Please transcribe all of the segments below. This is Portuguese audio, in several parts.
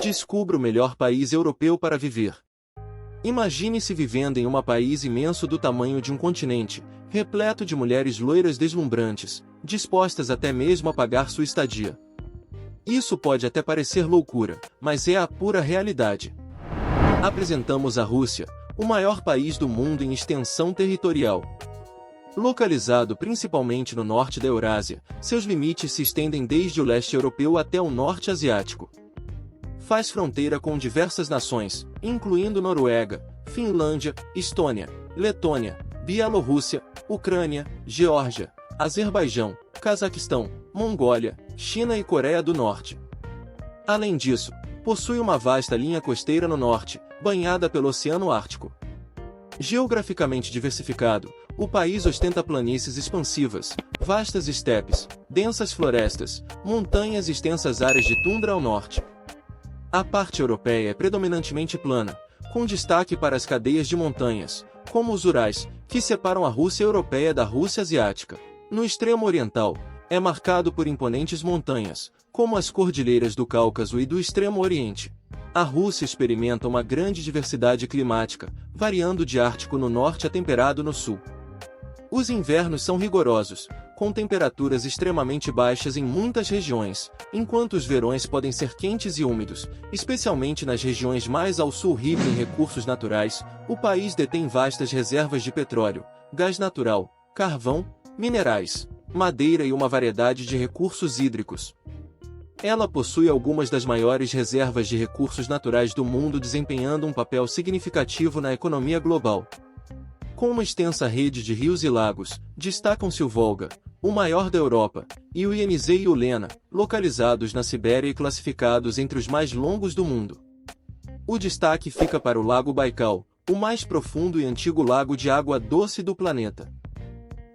Descubra o melhor país europeu para viver. Imagine-se vivendo em um país imenso do tamanho de um continente, repleto de mulheres loiras deslumbrantes, dispostas até mesmo a pagar sua estadia. Isso pode até parecer loucura, mas é a pura realidade. Apresentamos a Rússia, o maior país do mundo em extensão territorial. Localizado principalmente no norte da Eurásia, seus limites se estendem desde o leste europeu até o norte asiático. Faz fronteira com diversas nações, incluindo Noruega, Finlândia, Estônia, Letônia, Bielorrússia, Ucrânia, Geórgia, Azerbaijão, Cazaquistão, Mongólia, China e Coreia do Norte. Além disso, possui uma vasta linha costeira no norte, banhada pelo Oceano Ártico. Geograficamente diversificado, o país ostenta planícies expansivas, vastas estepes, densas florestas, montanhas e extensas áreas de tundra ao norte. A parte europeia é predominantemente plana, com destaque para as cadeias de montanhas, como os Urais, que separam a Rússia europeia da Rússia asiática. No extremo oriental, é marcado por imponentes montanhas, como as cordilheiras do Cáucaso e do Extremo Oriente. A Rússia experimenta uma grande diversidade climática, variando de ártico no norte a temperado no sul. Os invernos são rigorosos, com temperaturas extremamente baixas em muitas regiões, enquanto os verões podem ser quentes e úmidos, especialmente nas regiões mais ao sul. Rico em recursos naturais, o país detém vastas reservas de petróleo, gás natural, carvão, minerais, madeira e uma variedade de recursos hídricos. Ela possui algumas das maiores reservas de recursos naturais do mundo, desempenhando um papel significativo na economia global. Com uma extensa rede de rios e lagos, destacam-se o Volga, o maior da Europa, e o Yenisei e o Lena, localizados na Sibéria e classificados entre os mais longos do mundo. O destaque fica para o Lago Baikal, o mais profundo e antigo lago de água doce do planeta.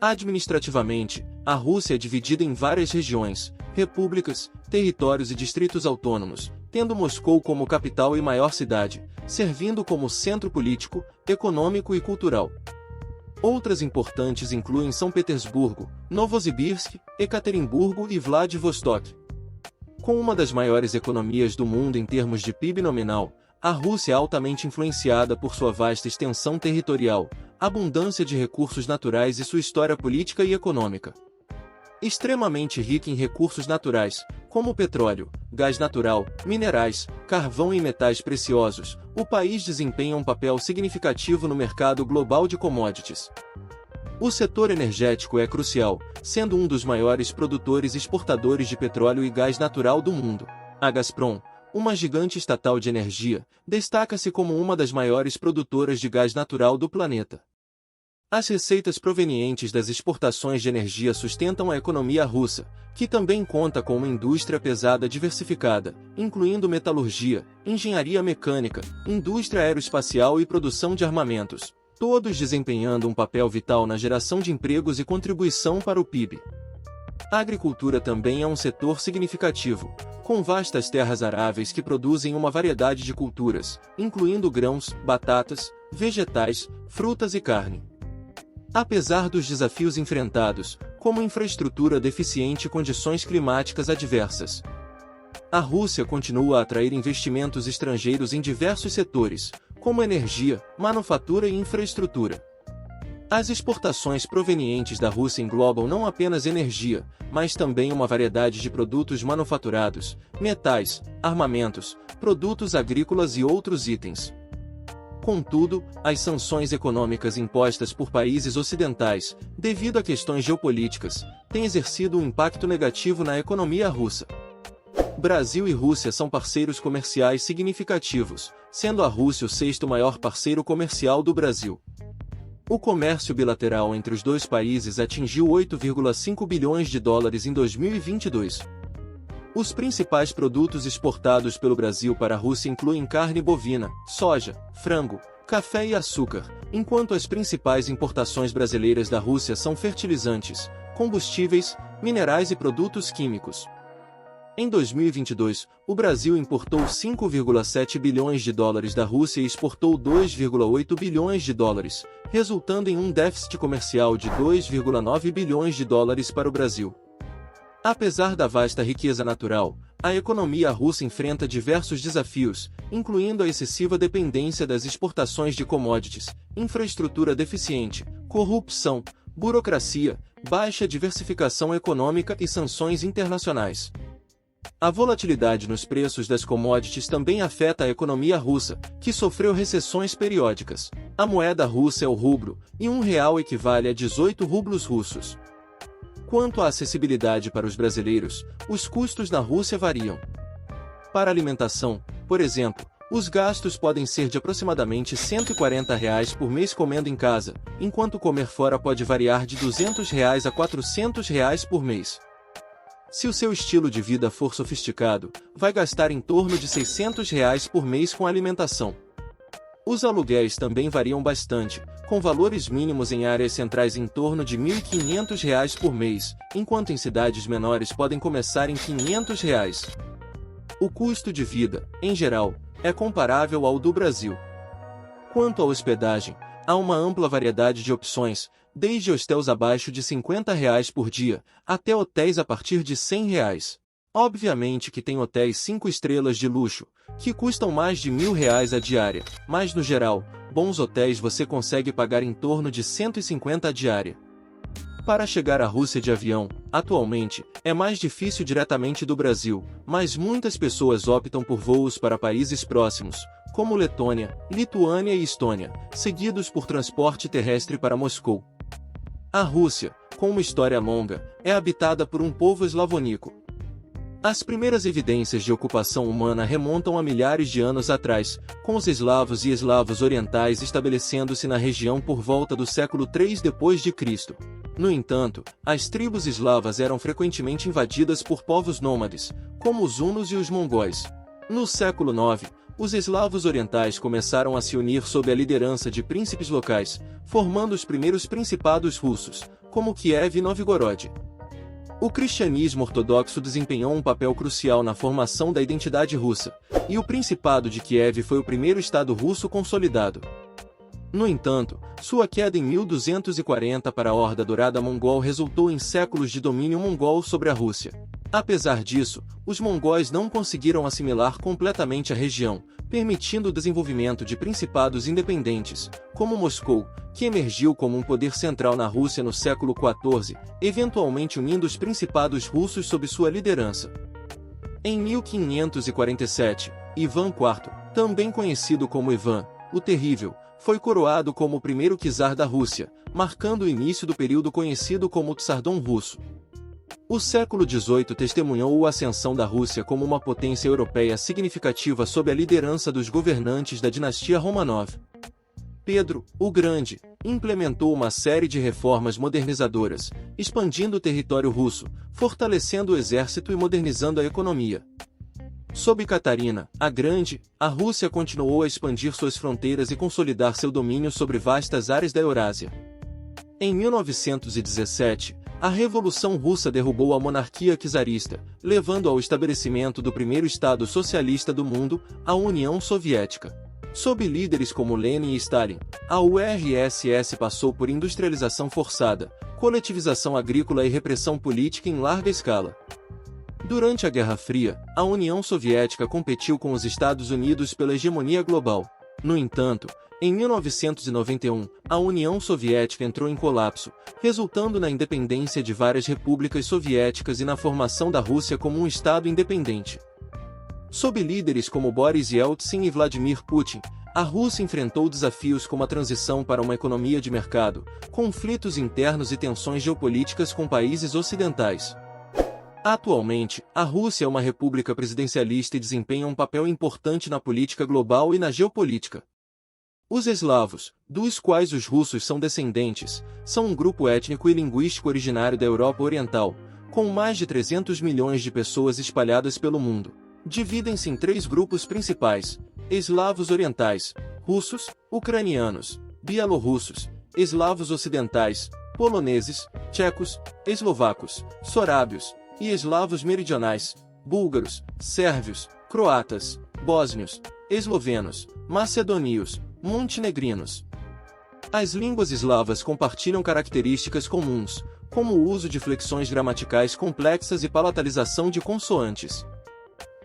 Administrativamente, a Rússia é dividida em várias regiões, repúblicas, territórios e distritos autônomos, tendo Moscou como capital e maior cidade, servindo como centro político, econômico e cultural. Outras importantes incluem São Petersburgo, Novosibirsk, Ekaterimburgo e Vladivostok. Com uma das maiores economias do mundo em termos de PIB nominal, a Rússia é altamente influenciada por sua vasta extensão territorial, abundância de recursos naturais e sua história política e econômica. Extremamente rica em recursos naturais, como petróleo, gás natural, minerais, carvão e metais preciosos, o país desempenha um papel significativo no mercado global de commodities. O setor energético é crucial, sendo um dos maiores produtores e exportadores de petróleo e gás natural do mundo. A Gazprom, uma gigante estatal de energia, destaca-se como uma das maiores produtoras de gás natural do planeta. As receitas provenientes das exportações de energia sustentam a economia russa, que também conta com uma indústria pesada diversificada, incluindo metalurgia, engenharia mecânica, indústria aeroespacial e produção de armamentos, todos desempenhando um papel vital na geração de empregos e contribuição para o PIB. A agricultura também é um setor significativo, com vastas terras aráveis que produzem uma variedade de culturas, incluindo grãos, batatas, vegetais, frutas e carne. Apesar dos desafios enfrentados, como infraestrutura deficiente e condições climáticas adversas, a Rússia continua a atrair investimentos estrangeiros em diversos setores, como energia, manufatura e infraestrutura. As exportações provenientes da Rússia englobam não apenas energia, mas também uma variedade de produtos manufaturados, metais, armamentos, produtos agrícolas e outros itens. Contudo, as sanções econômicas impostas por países ocidentais, devido a questões geopolíticas, têm exercido um impacto negativo na economia russa. Brasil e Rússia são parceiros comerciais significativos, sendo a Rússia o sexto maior parceiro comercial do Brasil. O comércio bilateral entre os dois países atingiu 8,5 bilhões de dólares em 2022. Os principais produtos exportados pelo Brasil para a Rússia incluem carne bovina, soja, frango, café e açúcar, enquanto as principais importações brasileiras da Rússia são fertilizantes, combustíveis, minerais e produtos químicos. Em 2022, o Brasil importou 5,7 bilhões de dólares da Rússia e exportou 2,8 bilhões de dólares, resultando em um déficit comercial de 2,9 bilhões de dólares para o Brasil. Apesar da vasta riqueza natural, A economia russa enfrenta diversos desafios, incluindo a excessiva dependência das exportações de commodities, infraestrutura deficiente, corrupção, burocracia, baixa diversificação econômica e sanções internacionais. A volatilidade nos preços das commodities também afeta a economia russa, que sofreu recessões periódicas. A moeda russa é o rublo, e R$ 1 equivale a 18 rublos russos. Quanto à acessibilidade para os brasileiros, os custos na Rússia variam. Para alimentação, por exemplo, os gastos podem ser de aproximadamente R$ 140 por mês comendo em casa, enquanto comer fora pode variar de R$ 200 a R$ 400 por mês. Se o seu estilo de vida for sofisticado, vai gastar em torno de R$ 600 por mês com alimentação. Os aluguéis também variam bastante, com valores mínimos em áreas centrais em torno de R$ 1.500 por mês, enquanto em cidades menores podem começar em R$ 500. O custo de vida, em geral, é comparável ao do Brasil. Quanto à hospedagem, há uma ampla variedade de opções, desde hostéis abaixo de R$ 50 por dia, até hotéis a partir de R$ 100. Obviamente que tem hotéis 5 estrelas de luxo, que custam mais de R$ 1.000 a diária, mas no geral, bons hotéis você consegue pagar em torno de R$ 150 a diária. Para chegar à Rússia de avião, atualmente, é mais difícil diretamente do Brasil, mas muitas pessoas optam por voos para países próximos, como Letônia, Lituânia e Estônia, seguidos por transporte terrestre para Moscou. A Rússia, com uma história longa, é habitada por um povo eslavônico. As primeiras evidências de ocupação humana remontam a milhares de anos atrás, com os eslavos e eslavos orientais estabelecendo-se na região por volta do século III d.C. No entanto, as tribos eslavas eram frequentemente invadidas por povos nômades, como os hunos e os mongóis. No século IX, os eslavos orientais começaram a se unir sob a liderança de príncipes locais, formando os primeiros principados russos, como Kiev e Novgorod. O cristianismo ortodoxo desempenhou um papel crucial na formação da identidade russa, e o Principado de Kiev foi o primeiro estado russo consolidado. No entanto, sua queda em 1240 para a Horda Dourada mongol resultou em séculos de domínio mongol sobre a Rússia. Apesar disso, os mongóis não conseguiram assimilar completamente a região, permitindo o desenvolvimento de principados independentes, como Moscou, que emergiu como um poder central na Rússia no século XIV, eventualmente unindo os principados russos sob sua liderança. Em 1547, Ivan IV, também conhecido como Ivan, o Terrível, foi coroado como o primeiro czar da Rússia, marcando o início do período conhecido como Tsardom russo. O século XVIII testemunhou a ascensão da Rússia como uma potência europeia significativa sob a liderança dos governantes da dinastia Romanov. Pedro, o Grande, implementou uma série de reformas modernizadoras, expandindo o território russo, fortalecendo o exército e modernizando a economia. Sob Catarina, a Grande, a Rússia continuou a expandir suas fronteiras e consolidar seu domínio sobre vastas áreas da Eurásia. Em 1917, a Revolução Russa derrubou a monarquia czarista, levando ao estabelecimento do primeiro Estado socialista do mundo, a União Soviética. Sob líderes como Lenin e Stalin, a URSS passou por industrialização forçada, coletivização agrícola e repressão política em larga escala. Durante a Guerra Fria, a União Soviética competiu com os Estados Unidos pela hegemonia global. No entanto, em 1991, a União Soviética entrou em colapso, resultando na independência de várias repúblicas soviéticas e na formação da Rússia como um Estado independente. Sob líderes como Boris Yeltsin e Vladimir Putin, a Rússia enfrentou desafios como a transição para uma economia de mercado, conflitos internos e tensões geopolíticas com países ocidentais. Atualmente, a Rússia é uma república presidencialista e desempenha um papel importante na política global e na geopolítica. Os eslavos, dos quais os russos são descendentes, são um grupo étnico e linguístico originário da Europa Oriental, com mais de 300 milhões de pessoas espalhadas pelo mundo. Dividem-se em 3 grupos principais: eslavos orientais, russos, ucranianos, bielorrussos, eslavos ocidentais, poloneses, tchecos, eslovacos, sorábios, e eslavos meridionais, búlgaros, sérvios, croatas, bósnios, eslovenos, macedônios, montenegrinos. As línguas eslavas compartilham características comuns, como o uso de flexões gramaticais complexas e palatalização de consoantes.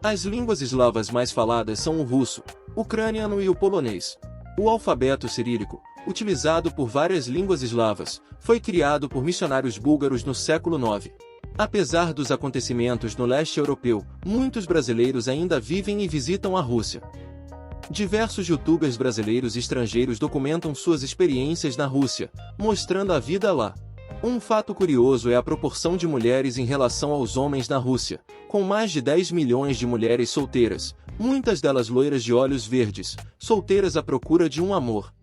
As línguas eslavas mais faladas são o russo, o ucraniano e o polonês. O alfabeto cirílico, utilizado por várias línguas eslavas, foi criado por missionários búlgaros no século IX. Apesar dos acontecimentos no leste europeu, muitos brasileiros ainda vivem e visitam a Rússia. Diversos youtubers brasileiros e estrangeiros documentam suas experiências na Rússia, mostrando a vida lá. Um fato curioso é a proporção de mulheres em relação aos homens na Rússia, com mais de 10 milhões de mulheres solteiras, muitas delas loiras de olhos verdes, solteiras à procura de um amor.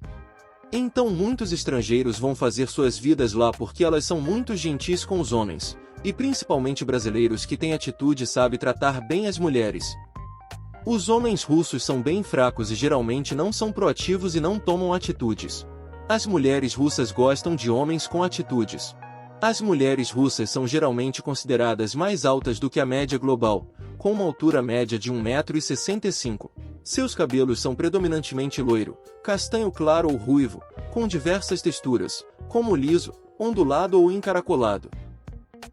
Então muitos estrangeiros vão fazer suas vidas lá porque elas são muito gentis com os homens, e principalmente brasileiros que têm atitude e sabem tratar bem as mulheres. Os homens russos são bem fracos e geralmente não são proativos e não tomam atitudes. As mulheres russas gostam de homens com atitudes. As mulheres russas são geralmente consideradas mais altas do que a média global, com uma altura média de 1,65 m. Seus cabelos são predominantemente loiro, castanho claro ou ruivo, com diversas texturas, como liso, ondulado ou encaracolado.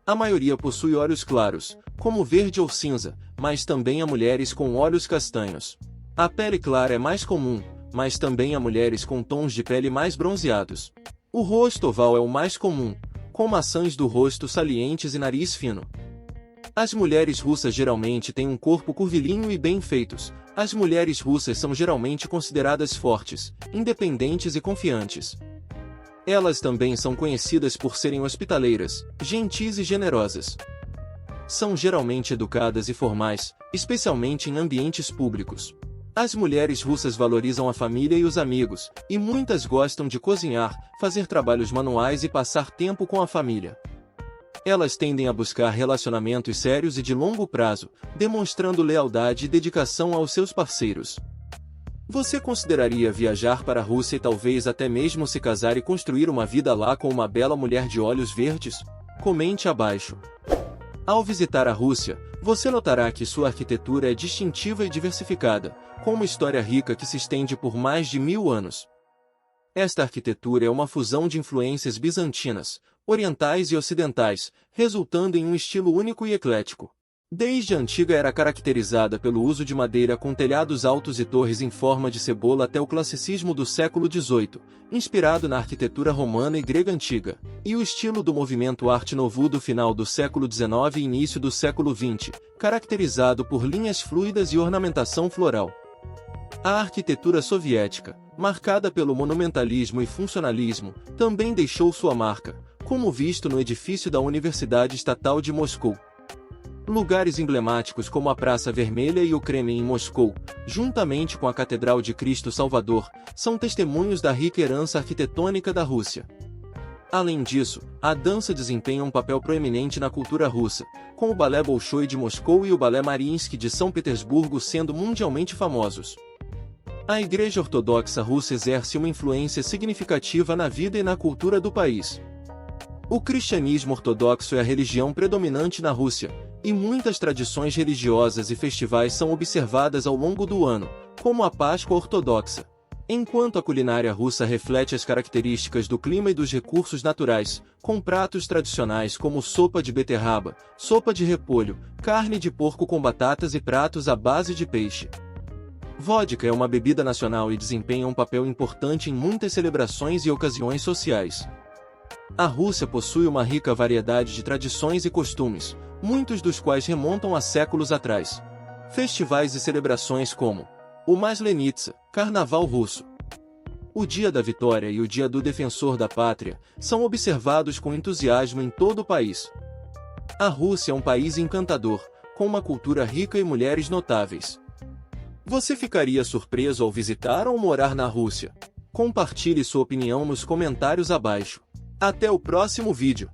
A maioria possui olhos claros, como verde ou cinza, mas também há mulheres com olhos castanhos. A pele clara é mais comum, mas também há mulheres com tons de pele mais bronzeados. O rosto oval é o mais comum, com maçãs do rosto salientes e nariz fino. As mulheres russas geralmente têm um corpo curvilíneo e bem feitos. As mulheres russas são geralmente consideradas fortes, independentes e confiantes. Elas também são conhecidas por serem hospitaleiras, gentis e generosas. São geralmente educadas e formais, especialmente em ambientes públicos. As mulheres russas valorizam a família e os amigos, e muitas gostam de cozinhar, fazer trabalhos manuais e passar tempo com a família. Elas tendem a buscar relacionamentos sérios e de longo prazo, demonstrando lealdade e dedicação aos seus parceiros. Você consideraria viajar para a Rússia e talvez até mesmo se casar e construir uma vida lá com uma bela mulher de olhos verdes? Comente abaixo. Ao visitar a Rússia, você notará que sua arquitetura é distintiva e diversificada, com uma história rica que se estende por mais de 1000 anos. Esta arquitetura é uma fusão de influências bizantinas, orientais e ocidentais, resultando em um estilo único e eclético. Desde a antiga era caracterizada pelo uso de madeira com telhados altos e torres em forma de cebola até o classicismo do século XVIII, inspirado na arquitetura romana e grega antiga, e o estilo do movimento Arte Nouveau do final do século XIX e início do século XX, caracterizado por linhas fluidas e ornamentação floral. A arquitetura soviética, marcada pelo monumentalismo e funcionalismo, também deixou sua marca, como visto no edifício da Universidade Estatal de Moscou. Lugares emblemáticos como a Praça Vermelha e o Kremlin em Moscou, juntamente com a Catedral de Cristo Salvador, são testemunhos da rica herança arquitetônica da Rússia. Além disso, a dança desempenha um papel proeminente na cultura russa, com o Balé Bolshoi de Moscou e o Balé Mariinsky de São Petersburgo sendo mundialmente famosos. A Igreja Ortodoxa Russa exerce uma influência significativa na vida e na cultura do país. O cristianismo ortodoxo é a religião predominante na Rússia, e muitas tradições religiosas e festivais são observadas ao longo do ano, como a Páscoa Ortodoxa. Enquanto a culinária russa reflete as características do clima e dos recursos naturais, com pratos tradicionais como sopa de beterraba, sopa de repolho, carne de porco com batatas e pratos à base de peixe. Vodka é uma bebida nacional e desempenha um papel importante em muitas celebrações e ocasiões sociais. A Rússia possui uma rica variedade de tradições e costumes, muitos dos quais remontam a séculos atrás. Festivais e celebrações como o Maslenitsa, Carnaval Russo, o Dia da Vitória e o Dia do Defensor da Pátria são observados com entusiasmo em todo o país. A Rússia é um país encantador, com uma cultura rica e mulheres notáveis. Você ficaria surpreso ao visitar ou morar na Rússia? Compartilhe sua opinião nos comentários abaixo. Até o próximo vídeo.